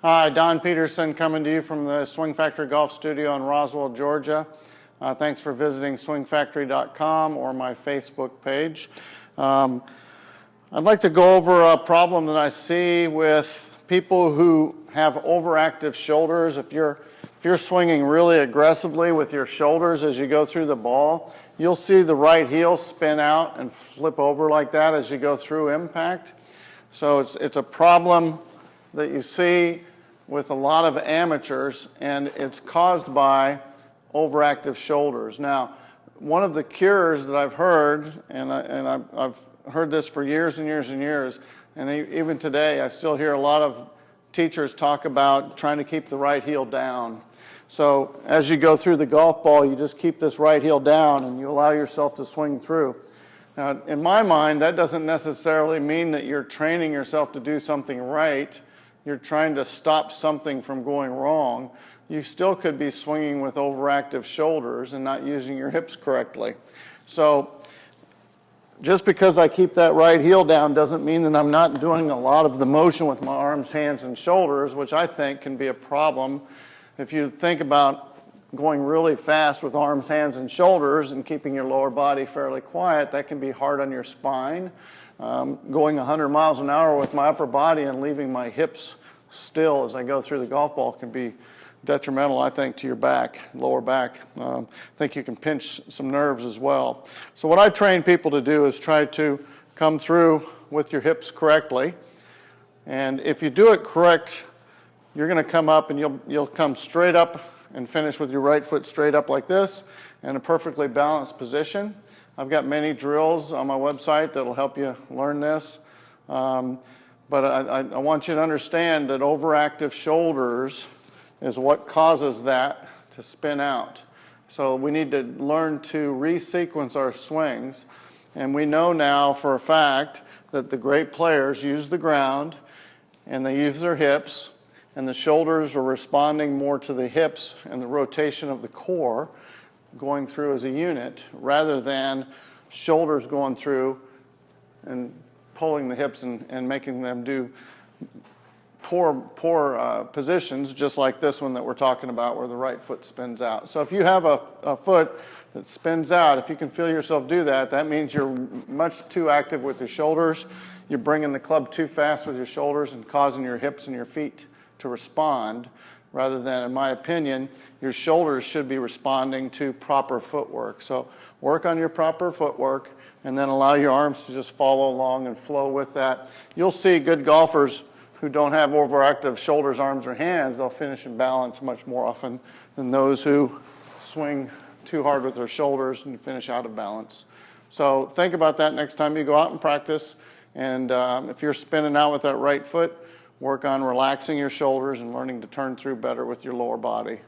Hi, Don Peterson coming to you from the Swing Factory Golf Studio in Roswell, Georgia. Thanks for visiting swingfactory.com or my Facebook page. I'd like to go over a problem that I see with people who have overactive shoulders. If you're swinging really aggressively with your shoulders as you go through the ball, you'll see the right heel spin out and flip over like that as you go through impact. So it's a problem that you see with a lot of amateurs, and it's caused by overactive shoulders. Now, one of the cures that I've heard, and I've heard this for years and years and years, and even today I still hear a lot of teachers talk about trying to keep the right heel down. So as you go through the golf ball, you just keep this right heel down and you allow yourself to swing through. Now, in my mind, that doesn't necessarily mean that you're training yourself to do something right. You're trying to stop something from going wrong. You still could be swinging with overactive shoulders and not using your hips correctly. So just because I keep that right heel down doesn't mean that I'm not doing a lot of the motion with my arms, hands, and shoulders, which I think can be a problem. If you think about going really fast with arms, hands, and shoulders and keeping your lower body fairly quiet, that can be hard on your spine. Going 100 miles an hour with my upper body and leaving my hips still as I go through the golf ball can be detrimental, I think, to your back, lower back. I think you can pinch some nerves as well. So what I train people to do is try to come through with your hips correctly. And if you do it correct, you're going to come up and you'll come straight up and finish with your right foot straight up like this in a perfectly balanced position. I've got many drills on my website that'll help you learn this. But I want you to understand that overactive shoulders is what causes that to spin out. So we need to learn to resequence our swings. And we know now for a fact that the great players use the ground and they use their hips, and the shoulders are responding more to the hips and the rotation of the core going through as a unit rather than shoulders going through and pulling the hips and making them do poor positions, just like this one that we're talking about where the right foot spins out. So if you have a foot that spins out, if you can feel yourself do that, that means you're much too active with your shoulders. You're bringing the club too fast with your shoulders and causing your hips and your feet to respond, rather than, in my opinion, your shoulders should be responding to proper footwork. So work on your proper footwork and then allow your arms to just follow along and flow with that. You'll see good golfers who don't have overactive shoulders, arms, or hands. They'll finish in balance much more often than those who swing too hard with their shoulders and finish out of balance. So think about that next time you go out and practice. And if you're spinning out with that right foot, work on relaxing your shoulders and learning to turn through better with your lower body.